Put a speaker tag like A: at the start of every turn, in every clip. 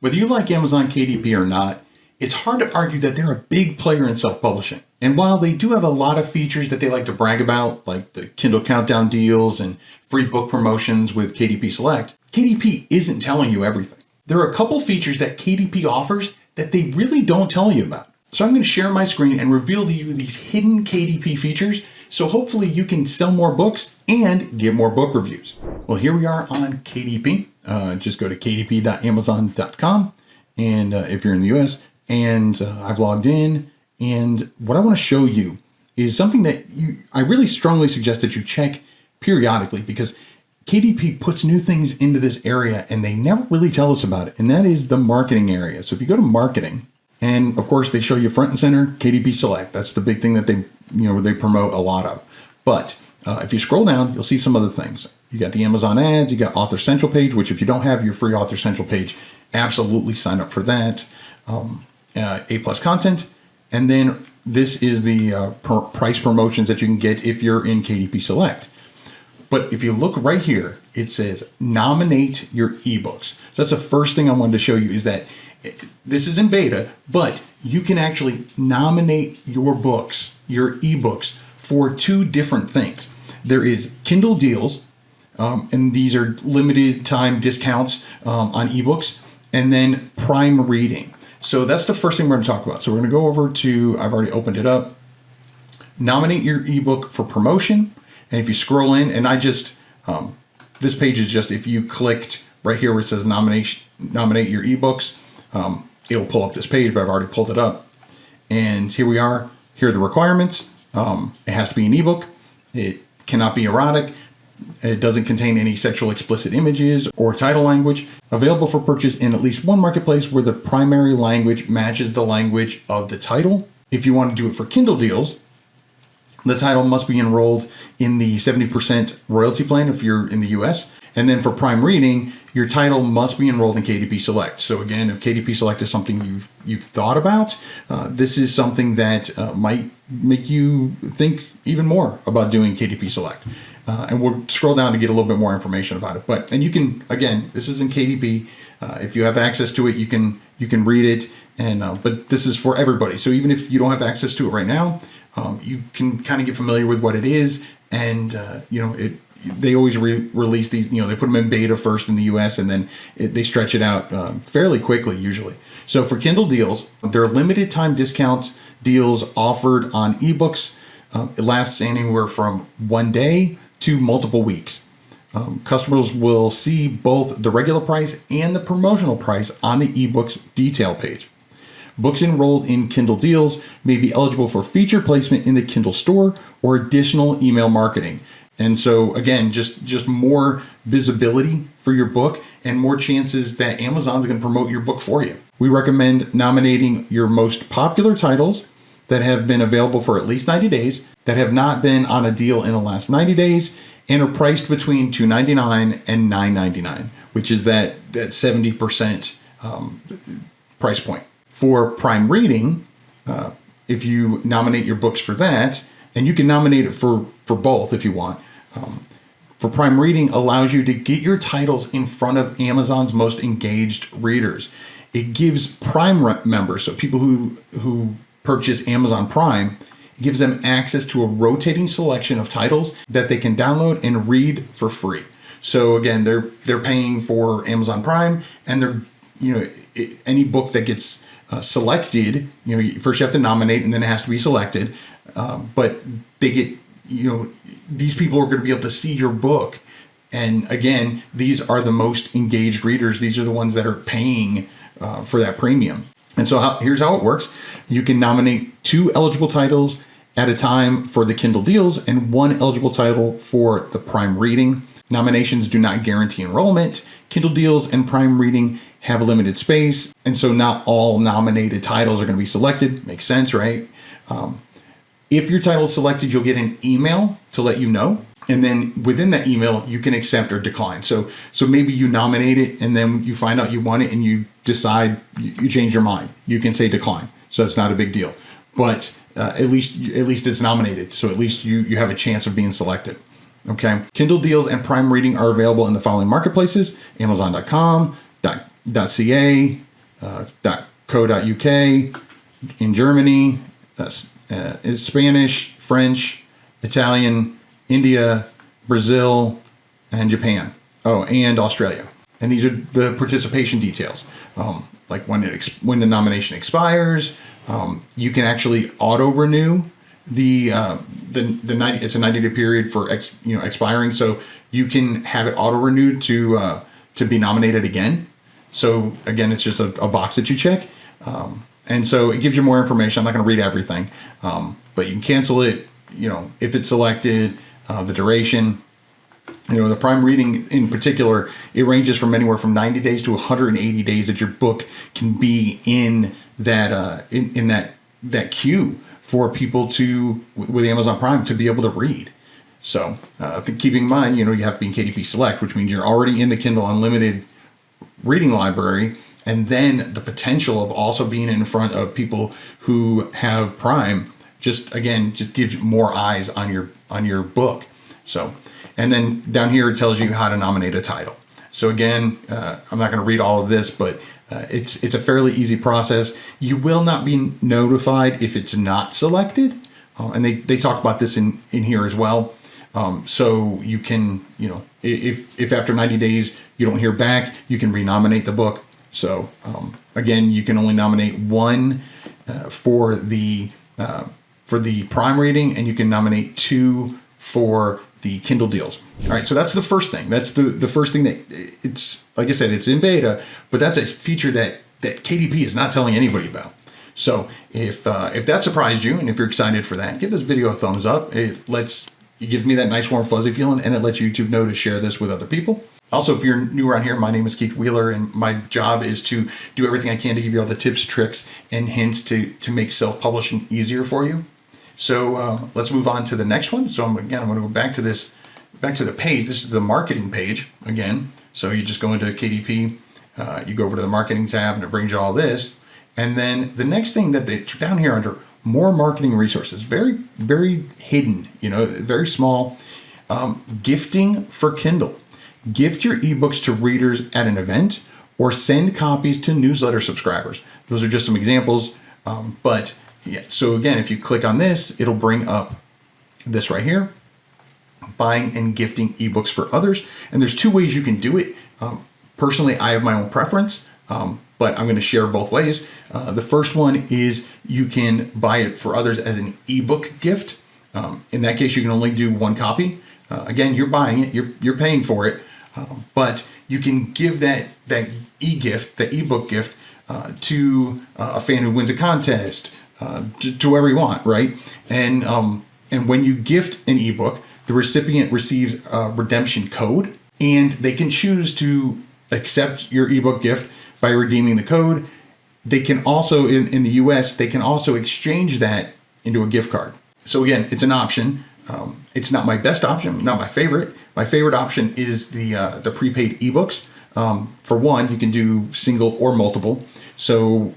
A: Whether you like Amazon KDP or not, it's hard to argue that they're a big player in self-publishing. And while they do have a lot of features that they like to brag about, like the Kindle countdown deals and free book promotions with KDP Select, KDP isn't telling you everything. There are a couple features that KDP offers that they really don't tell you about. So I'm going to share my screen and reveal to you these hidden KDP features, so hopefully you can sell more books and get more book reviews. Well, here we are on KDP. Just go to kdp.amazon.com, and if you're in the US, and I've logged in, and what I want to show you is something that I really strongly suggest that you check periodically, because KDP puts new things into this area and they never really tell us about it, and that is the marketing area. So if you go to marketing, and of course they show you front and center KDP Select. That's the big thing that they promote a lot of. But if you scroll down, you'll see some other things. You got the Amazon ads, you got Author Central page, which if you don't have your free Author Central page, absolutely sign up for that. A+ content. And then this is the price promotions that you can get if you're in KDP Select. But if you look right here, it says nominate your ebooks. So that's the first thing I wanted to show you, is that this is in beta, but you can actually nominate your books, your ebooks, for two different things. There is Kindle deals, and these are limited time discounts on ebooks, and then Prime Reading. So that's the first thing we're going to talk about. So we're going to go over to, I've already opened it up, nominate your ebook for promotion. And if you scroll in, and this page is just, if you clicked right here where it says nominate your ebooks, it'll pull up this page, but I've already pulled it up. And here we are. Here are the requirements. It has to be an ebook. It cannot be erotic. It doesn't contain any sexual explicit images or title language. Available for purchase in at least one marketplace where the primary language matches the language of the title. If you want to do it for Kindle deals, the title must be enrolled in the 70% royalty plan if you're in the US. And then for Prime Reading, your title must be enrolled in KDP Select. So again, if KDP Select is something you've thought about, this is something that might make you think even more about doing KDP Select. And we'll scroll down to get a little bit more information about it. And you can, again, this is in KDP. If you have access to it, you can read it. But this is for everybody. So even if you don't have access to it right now, you can kind of get familiar with what it is. And they always release these. They put them in beta first in the US, and then they stretch it out fairly quickly usually. So for Kindle deals, there are limited time discounts deals offered on ebooks. It lasts anywhere from 1 day to multiple weeks. Customers will see both the regular price and the promotional price on the ebook's detail page. Books enrolled in Kindle deals may be eligible for feature placement in the Kindle store or additional email marketing. And so again, just more visibility for your book and more chances that Amazon's going to promote your book for you. We recommend nominating your most popular titles that have been available for at least 90 days, that have not been on a deal in the last 90 days, and are priced between $2.99 and $9.99, which is that 70% price point. For Prime Reading, if you nominate your books for that, and you can nominate it for both if you want, for Prime Reading allows you to get your titles in front of Amazon's most engaged readers. It gives Prime members, so people who purchase Amazon Prime, it gives them access to a rotating selection of titles that they can download and read for free. So again, they're paying for Amazon Prime, and any book that gets selected, first you have to nominate, and then it has to be selected. But they get, these people are going to be able to see your book. And again, these are the most engaged readers. These are the ones that are paying for that premium. And so here's how it works. You can nominate 2 eligible titles at a time for the Kindle deals and 1 eligible title for the Prime Reading. Nominations do not guarantee enrollment. Kindle deals and Prime Reading have a limited space, and so not all nominated titles are going to be selected. Makes sense, right? If your title is selected, you'll get an email to let you know. And then within that email, you can accept or decline. So maybe you nominate it and then you find out you want it and you decide you change your mind. You can say decline. So that's not a big deal. But at least it's nominated. So at least you have a chance of being selected. Okay. Kindle deals and Prime Reading are available in the following marketplaces: Amazon.com, .ca, .co.uk, in Germany, is Spanish, French, Italian, India, Brazil, and Japan. Oh, and Australia. And these are the participation details, like when the nomination expires. You can actually auto renew the 90. It's a 90-day period for expiring, so you can have it auto renewed to be nominated again. So again, it's just a box that you check, and so it gives you more information. I'm not going to read everything, but you can cancel it. If it's selected, the duration. The prime reading in particular, it ranges from anywhere from 90 days to 180 days that your book can be in that in that queue for people to, with Amazon Prime, to be able to read. So keeping in mind, you have to be in KDP Select, which means you're already in the Kindle Unlimited reading library, and then the potential of also being in front of people who have Prime just gives you more eyes on your book. So, and then down here it tells you how to nominate a title. So again, I'm not going to read all of this, but it's a fairly easy process. You will not be notified if it's not selected, and they talk about this in here as well. So you can, if after 90 days you don't hear back, you can renominate the book. So again, you can only nominate one for the Prime reading, and you can nominate 2 for the Kindle deals. All right, so that's the first thing. That's the first thing that it's, like I said, it's in beta, but that's a feature that KDP is not telling anybody about. So if that surprised you, and if you're excited for that, give this video a thumbs up. It gives me that nice warm fuzzy feeling, and it lets YouTube know to share this with other people. Also, if you're new around here, my name is Keith Wheeler, and my job is to do everything I can to give you all the tips, tricks, and hints to make self-publishing easier for you. So let's move on to the next one. So I'm going to go back to the page. This is the marketing page again. So you just go into KDP, you go over to the marketing tab, and it brings you all this. And then the next thing that they down here under more marketing resources, very, very hidden, very small, gifting for Kindle. Gift your ebooks to readers at an event, or send copies to newsletter subscribers. Those are just some examples, but yeah. So again, if you click on this, it'll bring up this right here, buying and gifting ebooks for others. And there's 2 ways you can do it. Personally, I have my own preference, but I'm going to share both ways. The first one is you can buy it for others as an ebook gift. In that case, you can only do 1 copy. Again, you're buying it, you're paying for it, but you can give that e-gift, the ebook gift, to a fan who wins a contest, to whoever you want, right? And when you gift an ebook, the recipient receives a redemption code, and they can choose to accept your ebook gift by redeeming the code. They can also, in the US, they can also exchange that into a gift card. So again, it's an option. It's not my best option, not my favorite. My favorite option is the prepaid ebooks. For one, you can do single or multiple. So,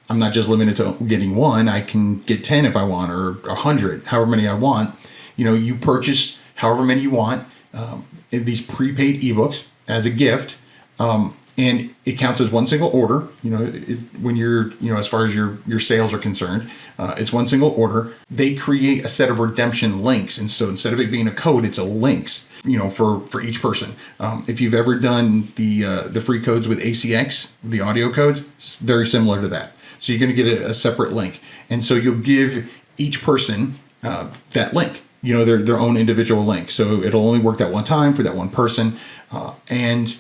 A: I'm not just limited to getting 1. I can get 10 if I want, or 100, however many I want. You purchase however many you want, these prepaid ebooks as a gift, and it counts as 1 single order. When you're, as far as your sales are concerned, it's 1 single order. They create a set of redemption links, and so instead of it being a code, it's a links. For each person. If you've ever done the free codes with ACX, the audio codes, it's very similar to that. So you're going to get a separate link, and so you'll give each person that link. Their own individual link. So it'll only work that one time for that one person, and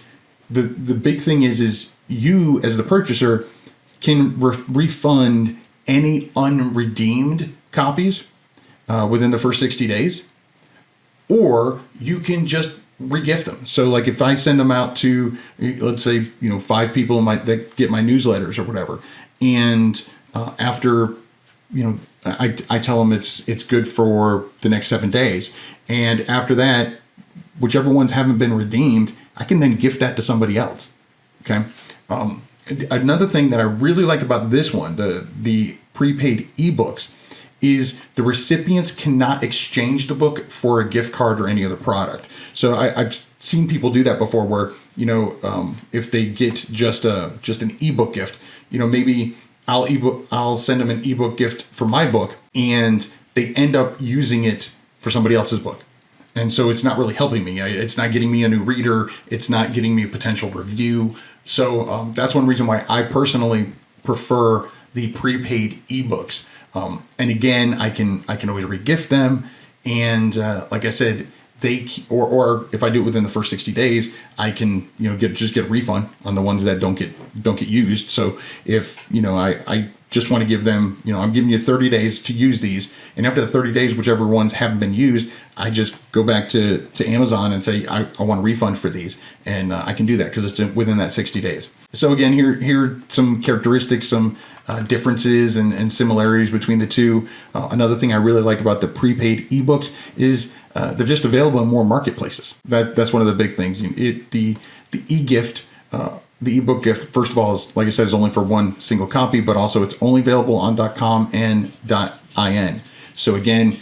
A: the big thing is you as the purchaser can refund any unredeemed copies within the first 60 days, or you can just regift them. So like if I send them out to, let's say, 5 people that get my newsletters or whatever, and after, I tell them it's good for the next 7 days, and after that, whichever ones haven't been redeemed, I can then gift that to somebody else. Okay. Another thing that I really like about this one, the prepaid ebooks, is the recipients cannot exchange the book for a gift card or any other product. So I've seen people do that before, where if they get just an ebook gift, maybe I'll send them an ebook gift for my book, and they end up using it for somebody else's book. And so it's not really helping me. It's not getting me a new reader. It's not getting me a potential review. So that's one reason why I personally prefer the prepaid ebooks. And again, I can always regift them. And like I said, or if I do it within the first 60 days, I can get a refund on the ones that don't get used. So if I just want to give them, I'm giving you 30 days to use these, and after the 30 days, whichever ones haven't been used, I just go back to Amazon and say I want a refund for these, and I can do that because it's within that 60 days. So again, here are some characteristics, some differences and similarities between the two. Another thing I really like about the prepaid ebooks is they're just available in more marketplaces. That's one of the big things. The e-gift, the ebook gift, first of all, is, like I said, is only for one single copy, but also it's only available on .com and .in. So again,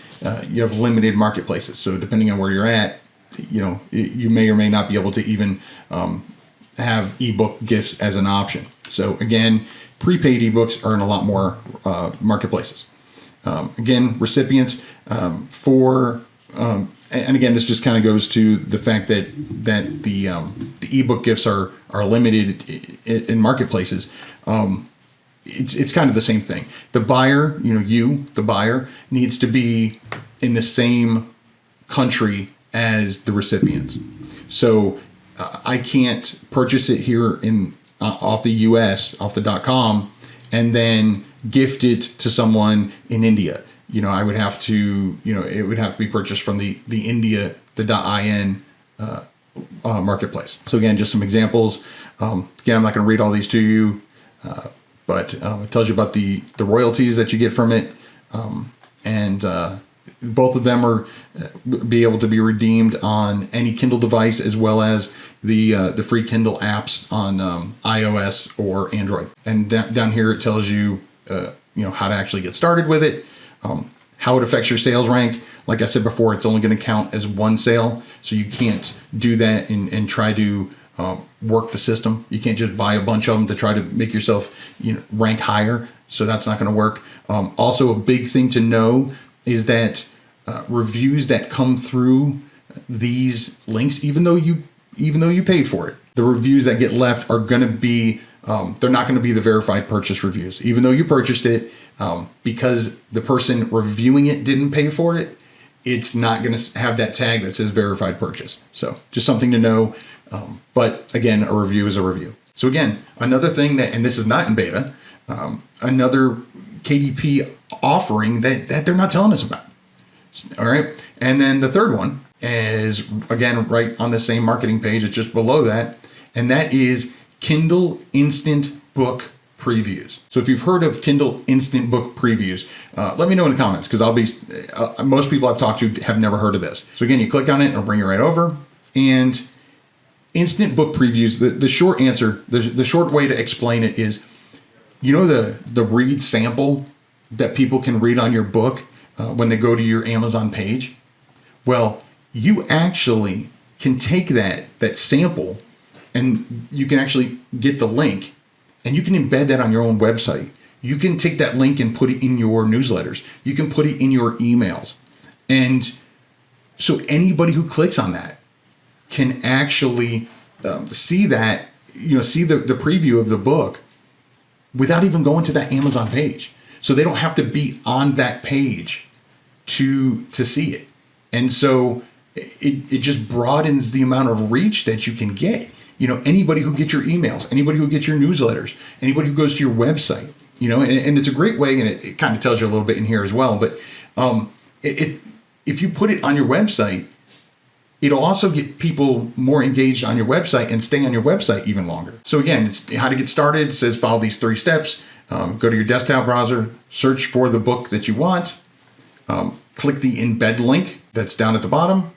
A: you have limited marketplaces. So depending on where you're at, you may or may not be able to even have ebook gifts as an option. So again, prepaid ebooks are in a lot more marketplaces. Again, recipients and again, this just kind of goes to the fact that the ebook gifts are limited in marketplaces. It's kind of the same thing. The buyer, the buyer, needs to be in the same country as the recipient. So I can't purchase it here off the US, off the .com, and then gift it to someone in India. I would have to, it would have to be purchased from the India, the .in marketplace. So again, just some examples. Again, I'm not going to read all these to you, but it tells you about the royalties that you get from it, and both of them are be able to be redeemed on any Kindle device, as well as the free Kindle apps on iOS or Android. And down here it tells you how to actually get started with it. How it affects your sales rank. Like I said before, it's only going to count as one sale. So you can't do that and try to work the system. You can't just buy a bunch of them to try to make yourself rank higher. So that's not going to work. Also, a big thing to know is that reviews that come through these links, even though you paid for it, the reviews that get left are going to be they're not going to be the verified purchase reviews, even though you purchased it. Because the person reviewing it didn't pay for it, it's not going to have that tag that says verified purchase. So just something to know. But again, a review is a review. So again, another thing and this is not in beta, another KDP offering that they're not telling us about. All right. And then the third one is, again, right on the same marketing page. It's just below that. And that is Kindle Instant Book Previews. So if you've heard of Kindle Instant Book Previews, let me know in the comments, because most people I've talked to have never heard of this. So again, you click on it, it'll bring you right over. And Instant Book Previews, the short answer, the short way to explain it is, the read sample that people can read on your book when they go to your Amazon page? Well, you actually can take that sample, and you can actually get the link, and you can embed that on your own website. You can take that link and put it in your newsletters. You can put it in your emails. And so anybody who clicks on that can actually see that, see the preview of the book without even going to that Amazon page. So they don't have to be on that page to see it. And so it just broadens the amount of reach that you can get. Anybody who gets your emails, anybody who gets your newsletters, anybody who goes to your website, and it's a great way, and it kind of tells you a little bit in here as well. But if you put it on your website, it'll also get people more engaged on your website and stay on your website even longer. So again, it's how to get started. It says follow these 3 steps. Go to your desktop browser, search for the book that you want, click the embed link that's down at the bottom,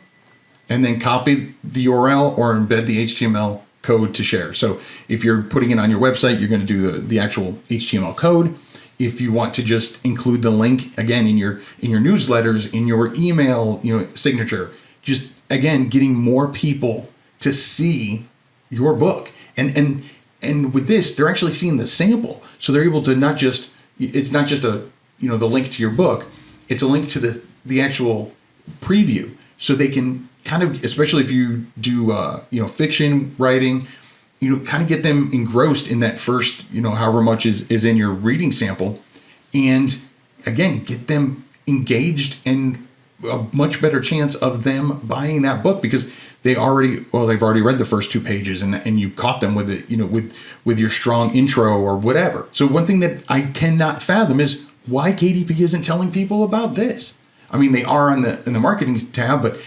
A: and then copy the URL or embed the HTML code to share. So if you're putting it on your website, you're going to do the actual HTML code. if you want to just include the link again in your newsletters, in your email, signature, just again getting more people to see your book. And with this, they're actually seeing the sample, so they're able to it's not just a the link to your book, it's a link to the actual preview, so they can kind of, especially if you do fiction writing, kind of get them engrossed in that first, however much is in your reading sample. And again, get them engaged and a much better chance of them buying that book because they've already read the first 2 pages and you caught them with it, with your strong intro or whatever. So one thing that I cannot fathom is why KDP isn't telling people about this. I mean, they are in the marketing tab, but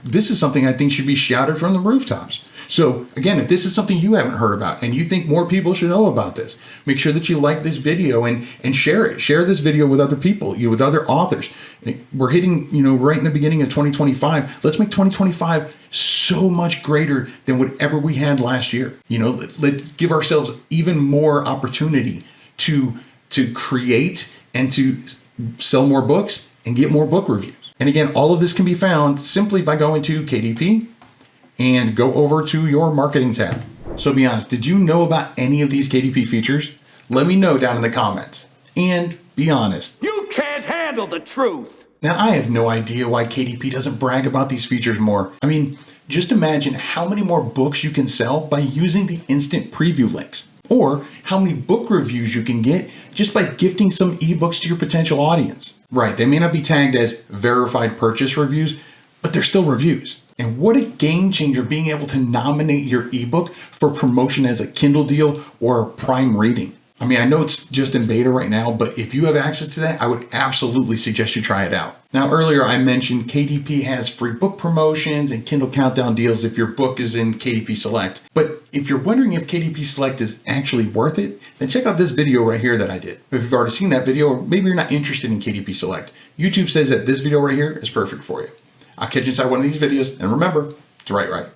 A: this is something I think should be shouted from the rooftops. So again, if this is something you haven't heard about and you think more people should know about this, make sure that you like this video and share it. Share this video with other people, with other authors. We're hitting, right in the beginning of 2025. Let's make 2025 so much greater than whatever we had last year. Let's give ourselves even more opportunity to create and to sell more books and get more book reviews. And again, all of this can be found simply by going to KDP and go over to your marketing tab. So be honest, did you know about any of these KDP features? Let me know down in the comments. And be honest.
B: You can't handle the truth.
A: Now, I have no idea why KDP doesn't brag about these features more. I mean, just imagine how many more books you can sell by using the instant preview links, or how many book reviews you can get just by gifting some ebooks to your potential audience. Right, they may not be tagged as verified purchase reviews, but they're still reviews. And what a game changer being able to nominate your ebook for promotion as a Kindle deal or a Prime rating. I mean, I know it's just in beta right now, but if you have access to that, I would absolutely suggest you try it out. Now, earlier I mentioned KDP has free book promotions and Kindle Countdown deals if your book is in KDP Select. But if you're wondering if KDP Select is actually worth it, then check out this video right here that I did. If you've already seen that video, or maybe you're not interested in KDP Select, YouTube says that this video right here is perfect for you. I'll catch you inside one of these videos, and remember to write right.